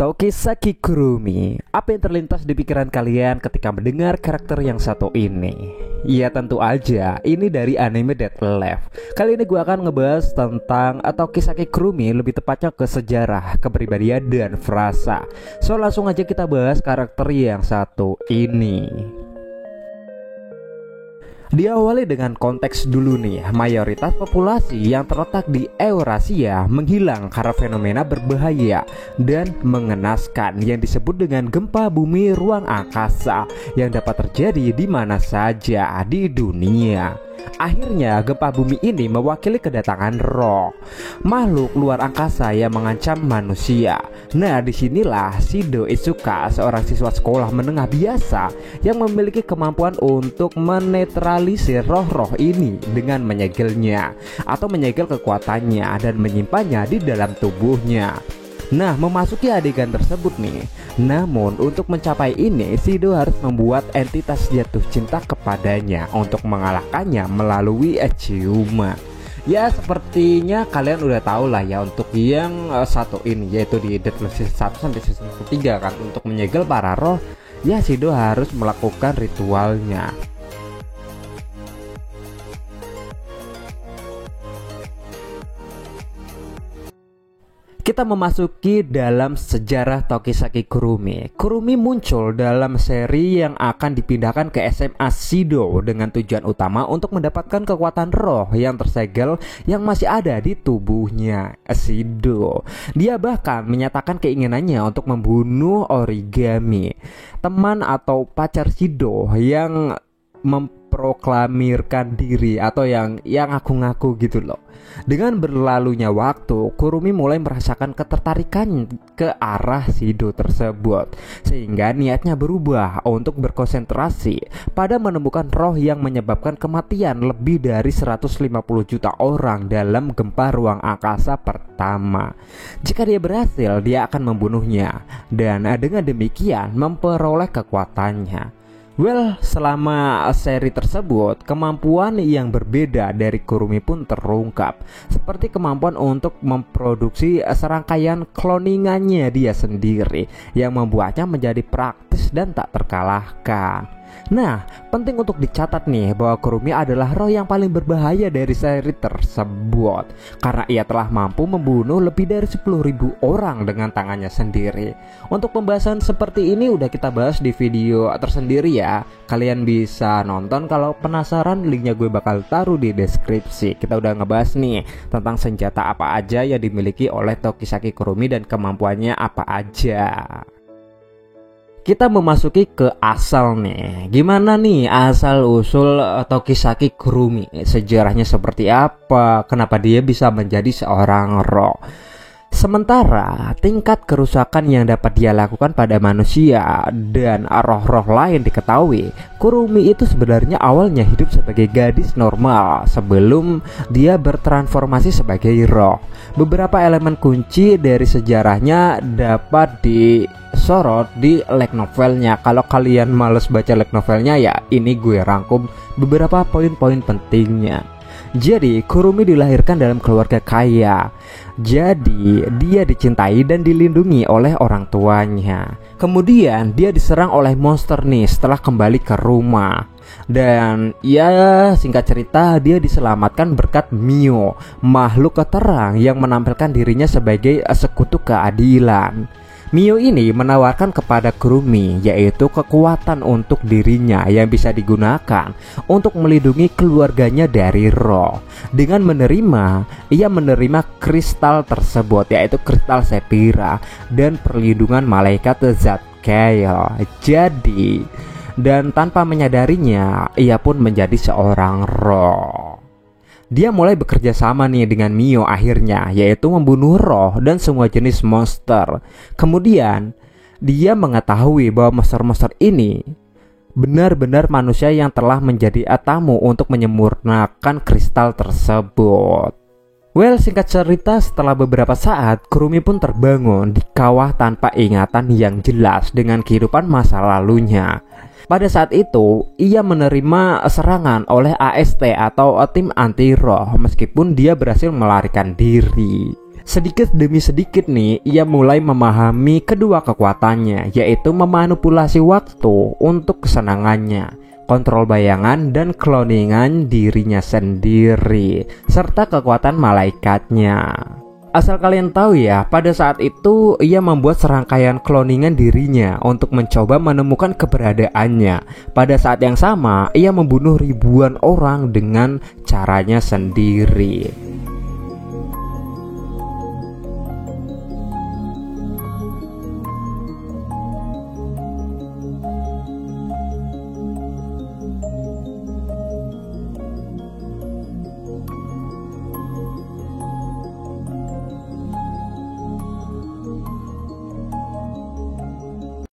Tokisaki Kurumi. Apa yang terlintas di pikiran kalian ketika mendengar karakter yang satu ini? Ya tentu aja, ini dari anime Dead Left. Kali ini gue akan ngebahas tentang Tokisaki Kurumi, lebih tepatnya ke sejarah, kepribadian, dan frasa. So langsung aja kita bahas karakter yang satu ini. Diawali dengan konteks dulu nih, mayoritas populasi yang terletak di Eurasia menghilang karena fenomena berbahaya dan mengenaskan yang disebut dengan gempa bumi ruang angkasa yang dapat terjadi di mana saja di dunia. Akhirnya gempa bumi ini mewakili kedatangan roh, makhluk luar angkasa yang mengancam manusia. Nah, disinilah Shido Izuka, seorang siswa sekolah menengah biasa yang memiliki kemampuan untuk menetralisir roh-roh ini dengan menyegelnya atau menyegel kekuatannya dan menyimpannya di dalam tubuhnya. Nah, memasuki adegan tersebut nih. Namun untuk mencapai ini, Shido harus membuat entitas jatuh cinta kepadanya untuk mengalahkannya melalui ciuman. Ya, sepertinya kalian udah tahu lah ya untuk yang satu ini, yaitu di Dead Left season 1 sampai season 3 kan, untuk menyegel para roh, ya Shido harus melakukan ritualnya. Kita memasuki dalam sejarah Tokisaki Kurumi. Kurumi muncul dalam seri yang akan dipindahkan ke SMA Shido dengan tujuan utama untuk mendapatkan kekuatan roh yang tersegel yang masih ada di tubuhnya Shido. Dia bahkan menyatakan keinginannya untuk membunuh Origami, teman atau pacar Shido yang memproklamirkan diri atau yang ngaku-ngaku gitu loh. Dengan berlalunya waktu, Kurumi mulai merasakan ketertarikan ke arah Shido tersebut, sehingga niatnya berubah untuk berkonsentrasi pada menemukan roh yang menyebabkan kematian lebih dari 150 juta orang dalam gempa ruang angkasa pertama. Jika dia berhasil, dia akan membunuhnya dan dengan demikian memperoleh kekuatannya. Well, selama seri tersebut, kemampuan yang berbeda dari Kurumi pun terungkap, seperti kemampuan untuk memproduksi serangkaian cloningannya dia sendiri, yang membuatnya menjadi praktis dan tak terkalahkan. Nah, penting untuk dicatat nih bahwa Kurumi adalah roh yang paling berbahaya dari seri tersebut, karena ia telah mampu membunuh lebih dari 10.000 orang dengan tangannya sendiri. Untuk pembahasan seperti ini udah kita bahas di video tersendiri ya. Kalian bisa nonton, kalau penasaran linknya gue bakal taruh di deskripsi. Kita udah ngebahas nih tentang senjata apa aja yang dimiliki oleh Tokisaki Kurumi dan kemampuannya apa aja. Kita memasuki ke asal nih. Gimana nih asal usul Tokisaki Kurumi? Sejarahnya seperti apa? Kenapa dia bisa menjadi seorang roh? Sementara tingkat kerusakan yang dapat dia lakukan pada manusia dan roh-roh lain diketahui, Kurumi itu sebenarnya awalnya hidup sebagai gadis normal sebelum dia bertransformasi sebagai roh. Beberapa elemen kunci dari sejarahnya dapat disorot di light novelnya. Kalau kalian males baca light novelnya, ya ini gue rangkum beberapa poin-poin pentingnya. Jadi Kurumi dilahirkan dalam keluarga kaya. Jadi dia dicintai dan dilindungi oleh orang tuanya. Kemudian dia diserang oleh monster nih setelah kembali ke rumah. Dan ya singkat cerita, dia diselamatkan berkat Mio, makhluk keterang yang menampilkan dirinya sebagai sekutu keadilan. Mio ini menawarkan kepada Kurumi yaitu kekuatan untuk dirinya yang bisa digunakan untuk melindungi keluarganya dari roh. Dengan ia menerima kristal tersebut, yaitu kristal Sephira dan perlindungan malaikat Zadkiel. Jadi, dan tanpa menyadarinya, ia pun menjadi seorang roh. Dia mulai bekerja sama nih dengan Mio akhirnya, yaitu membunuh roh dan semua jenis monster. Kemudian dia mengetahui bahwa monster-monster ini benar-benar manusia yang telah menjadi tamu untuk menyempurnakan kristal tersebut. Well, singkat cerita, setelah beberapa saat Kurumi pun terbangun di kawah tanpa ingatan yang jelas dengan kehidupan masa lalunya. Pada saat itu, ia menerima serangan oleh AST atau tim anti roh meskipun dia berhasil melarikan diri. Sedikit demi sedikit nih, ia mulai memahami kedua kekuatannya, yaitu memanipulasi waktu untuk kesenangannya, kontrol bayangan dan cloningan dirinya sendiri, serta kekuatan malaikatnya. Asal kalian tahu ya, pada saat itu ia membuat serangkaian cloningan dirinya untuk mencoba menemukan keberadaannya. Pada saat yang sama, ia membunuh ribuan orang dengan caranya sendiri.